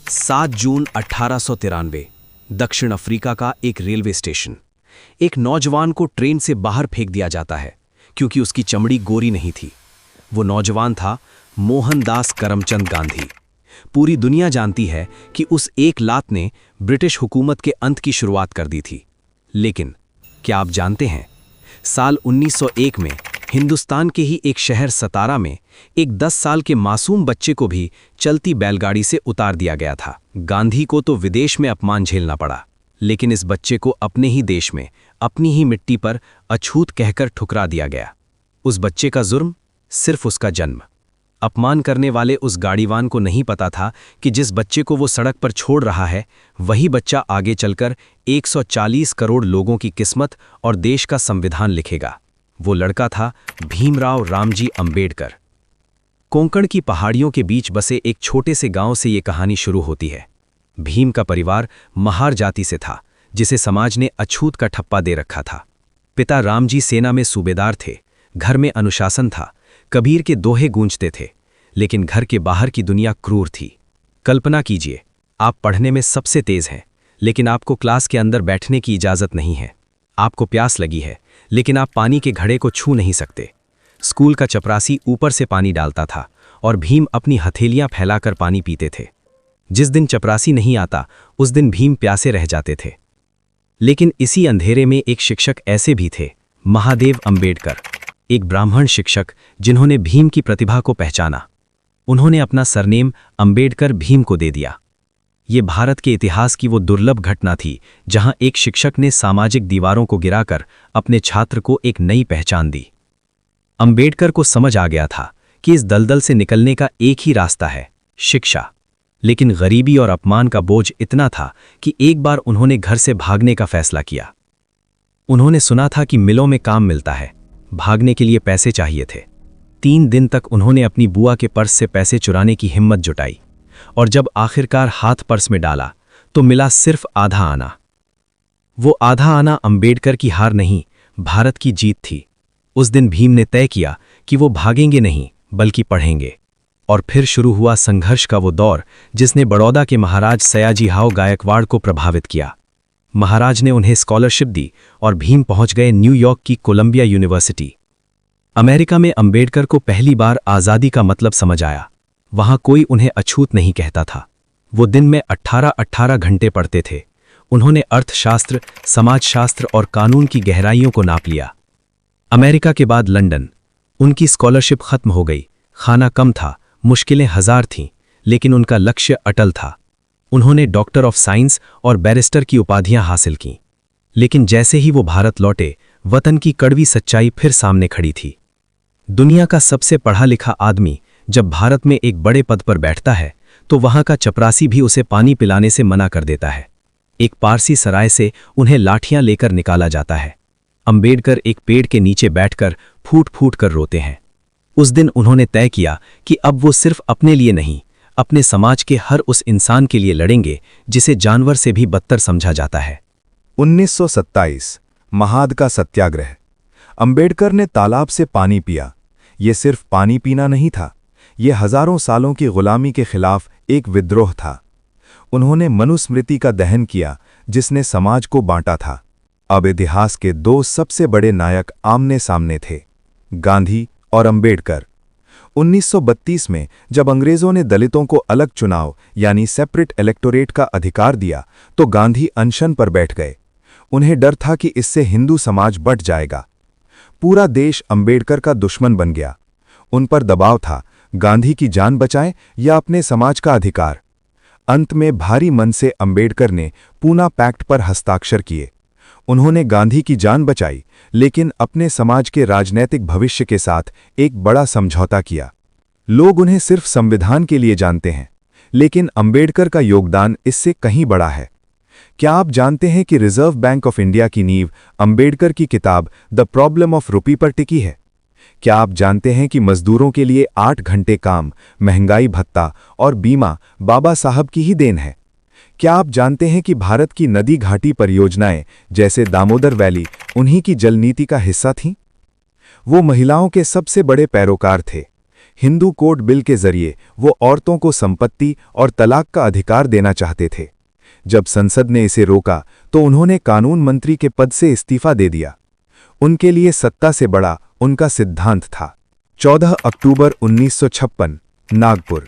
7 जून 1893 दक्षिण अफ्रीका का एक रेलवे स्टेशन। एक नौजवान को ट्रेन से बाहर फेंक दिया जाता है क्योंकि उसकी चमड़ी गोरी नहीं थी। वो नौजवान था मोहनदास करमचंद गांधी। पूरी दुनिया जानती है कि उस एक लात ने ब्रिटिश हुकूमत के अंत की शुरुआत कर दी थी। लेकिन क्या आप जानते हैं, साल 1901 में हिंदुस्तान के ही एक शहर सतारा में एक 10 साल के मासूम बच्चे को भी चलती बैलगाड़ी से उतार दिया गया था। गांधी को तो विदेश में अपमान झेलना पड़ा, लेकिन इस बच्चे को अपने ही देश में अपनी ही मिट्टी पर अछूत कहकर ठुकरा दिया गया। उस बच्चे का जुर्म सिर्फ उसका जन्म। अपमान करने वाले उस गाड़ीवान को नहीं पता था कि जिस बच्चे को वो सड़क पर छोड़ रहा है, वही बच्चा आगे चलकर 140 करोड़ लोगों की किस्मत और देश का संविधान लिखेगा। वो लड़का था भीमराव रामजी अंबेडकर। कोंकण की पहाड़ियों के बीच बसे एक छोटे से गांव से ये कहानी शुरू होती है। भीम का परिवार महार जाति से था, जिसे समाज ने अछूत का ठप्पा दे रखा था। पिता रामजी सेना में सूबेदार थे, घर में अनुशासन था, कबीर के दोहे गूंजते थे। लेकिन घर के बाहर की दुनिया क्रूर थी। कल्पना कीजिए, आप पढ़ने में सबसे तेज हैं, लेकिन आपको क्लास के अंदर बैठने की इजाज़त नहीं है। आपको प्यास लगी है, लेकिन आप पानी के घड़े को छू नहीं सकते। स्कूल का चपरासी ऊपर से पानी डालता था और भीम अपनी हथेलियां फैलाकर पानी पीते थे। जिस दिन चपरासी नहीं आता, उस दिन भीम प्यासे रह जाते थे। लेकिन इसी अंधेरे में एक शिक्षक ऐसे भी थे, महादेव अंबेडकर, एक ब्राह्मण शिक्षक जिन्होंने भीम की प्रतिभा को पहचाना। उन्होंने अपना सरनेम अंबेडकर भीम को दे दिया। ये भारत के इतिहास की वो दुर्लभ घटना थी जहां एक शिक्षक ने सामाजिक दीवारों को गिराकर अपने छात्र को एक नई पहचान दी। अंबेडकर को समझ आ गया था कि इस दलदल से निकलने का एक ही रास्ता है, शिक्षा। लेकिन गरीबी और अपमान का बोझ इतना था कि एक बार उन्होंने घर से भागने का फैसला किया। उन्होंने सुना था कि मिलों में काम मिलता है, भागने के लिए पैसे चाहिए थे। 3 दिन तक उन्होंने अपनी बुआ के पर्स से पैसे चुराने की हिम्मत जुटाई, और जब आखिरकार हाथ पर्स में डाला तो मिला सिर्फ आधा आना। वो आधा आना अंबेडकर की हार नहीं, भारत की जीत थी। उस दिन भीम ने तय किया कि वो भागेंगे नहीं, बल्कि पढ़ेंगे। और फिर शुरू हुआ संघर्ष का वो दौर जिसने बड़ौदा के महाराज सयाजी हाव गायकवाड़ को प्रभावित किया। महाराज ने उन्हें स्कॉलरशिप दी और भीम पहुंच गए न्यूयॉर्क की कोलंबिया यूनिवर्सिटी। अमेरिका में अंबेडकर को पहली बार आज़ादी का मतलब समझ आया। वहां कोई उन्हें अछूत नहीं कहता था। वो दिन में 18-18 घंटे पढ़ते थे। उन्होंने अर्थशास्त्र, समाजशास्त्र और कानून की गहराइयों को नाप लिया। अमेरिका के बाद लंदन। उनकी स्कॉलरशिप खत्म हो गई, खाना कम था, मुश्किलें 1000 थीं, लेकिन उनका लक्ष्य अटल था। उन्होंने डॉक्टर ऑफ साइंस और बैरिस्टर की उपाधियां हासिल कीं। लेकिन जैसे ही वो भारत लौटे, वतन की कड़वी सच्चाई फिर सामने खड़ी थी। दुनिया का सबसे पढ़ा लिखा आदमी जब भारत में एक बड़े पद पर बैठता है, तो वहां का चपरासी भी उसे पानी पिलाने से मना कर देता है। एक पारसी सराय से उन्हें लाठियां लेकर निकाला जाता है। अंबेडकर एक पेड़ के नीचे बैठकर फूट फूट कर रोते हैं। उस दिन उन्होंने तय किया कि अब वो सिर्फ अपने लिए नहीं, अपने समाज के हर उस इंसान के लिए लड़ेंगे जिसे जानवर से भी बदतर समझा जाता है। 1927 महाद का सत्याग्रह। अंबेडकर ने तालाब से पानी पिया। ये सिर्फ पानी पीना नहीं था, ये हजारों सालों की गुलामी के खिलाफ एक विद्रोह था। उन्होंने मनुस्मृति का दहन किया, जिसने समाज को बांटा था। अब इतिहास के 2 सबसे बड़े नायक आमने सामने थे, गांधी और अंबेडकर। 1932 में जब अंग्रेजों ने दलितों को अलग चुनाव यानी सेपरेट इलेक्टोरेट का अधिकार दिया, तो गांधी अनशन पर बैठ गए। उन्हें डर था कि इससे हिंदू समाज बंट जाएगा। पूरा देश अंबेडकर का दुश्मन बन गया। उन पर दबाव था, गांधी की जान बचाएं या अपने समाज का अधिकार। अंत में भारी मन से अंबेडकर ने पूना पैक्ट पर हस्ताक्षर किए। उन्होंने गांधी की जान बचाई, लेकिन अपने समाज के राजनैतिक भविष्य के साथ एक बड़ा समझौता किया। लोग उन्हें सिर्फ संविधान के लिए जानते हैं, लेकिन अंबेडकर का योगदान इससे कहीं बड़ा है। क्या आप जानते हैं कि रिजर्व बैंक ऑफ इंडिया की नींव अंबेडकर की किताब द प्रॉब्लम ऑफ रुपी पर टिकी है? क्या आप जानते हैं कि मजदूरों के लिए 8 घंटे काम, महंगाई भत्ता और बीमा बाबा साहब की ही देन है? क्या आप जानते हैं कि भारत की नदी घाटी परियोजनाएं जैसे दामोदर वैली उन्हीं की जल नीति का हिस्सा थीं? वो महिलाओं के सबसे बड़े पैरोकार थे। हिंदू कोड बिल के जरिए वो औरतों को संपत्ति और तलाक का अधिकार देना चाहते थे। जब संसद ने इसे रोका तो उन्होंने कानून मंत्री के पद से इस्तीफा दे दिया। उनके लिए सत्ता से बड़ा उनका सिद्धांत था। 14 अक्टूबर 1956, नागपुर।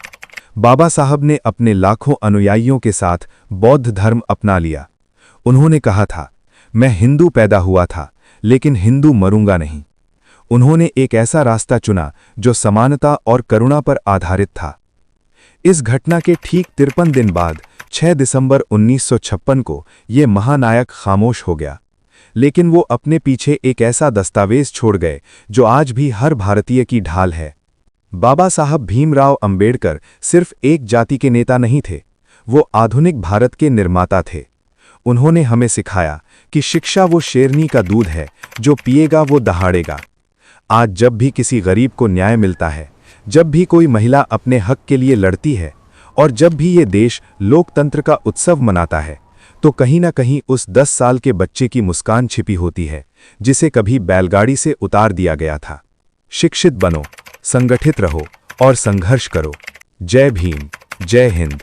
बाबा साहब ने अपने लाखों अनुयायियों के साथ बौद्ध धर्म अपना लिया। उन्होंने कहा था, मैं हिंदू पैदा हुआ था लेकिन हिंदू मरूंगा नहीं। उन्होंने एक ऐसा रास्ता चुना जो समानता और करुणा पर आधारित था। इस घटना के ठीक 53 दिन बाद 6 दिसंबर 1956 को ये महानायक खामोश हो गया, लेकिन वो अपने पीछे एक ऐसा दस्तावेज छोड़ गए जो आज भी हर भारतीय की ढाल है। बाबा साहब भीमराव अंबेडकर सिर्फ एक जाति के नेता नहीं थे, वो आधुनिक भारत के निर्माता थे। उन्होंने हमें सिखाया कि शिक्षा वो शेरनी का दूध है, जो पिएगा वो दहाड़ेगा। आज जब भी किसी गरीब को न्याय मिलता है, जब भी कोई महिला अपने हक के लिए लड़ती है और जब भी ये देश लोकतंत्र का उत्सव मनाता है, तो कहीं ना कहीं उस 10 साल के बच्चे की मुस्कान छिपी होती है जिसे कभी बैलगाड़ी से उतार दिया गया था। शिक्षित बनो, संगठित रहो और संघर्ष करो। जय भीम, जय हिंद।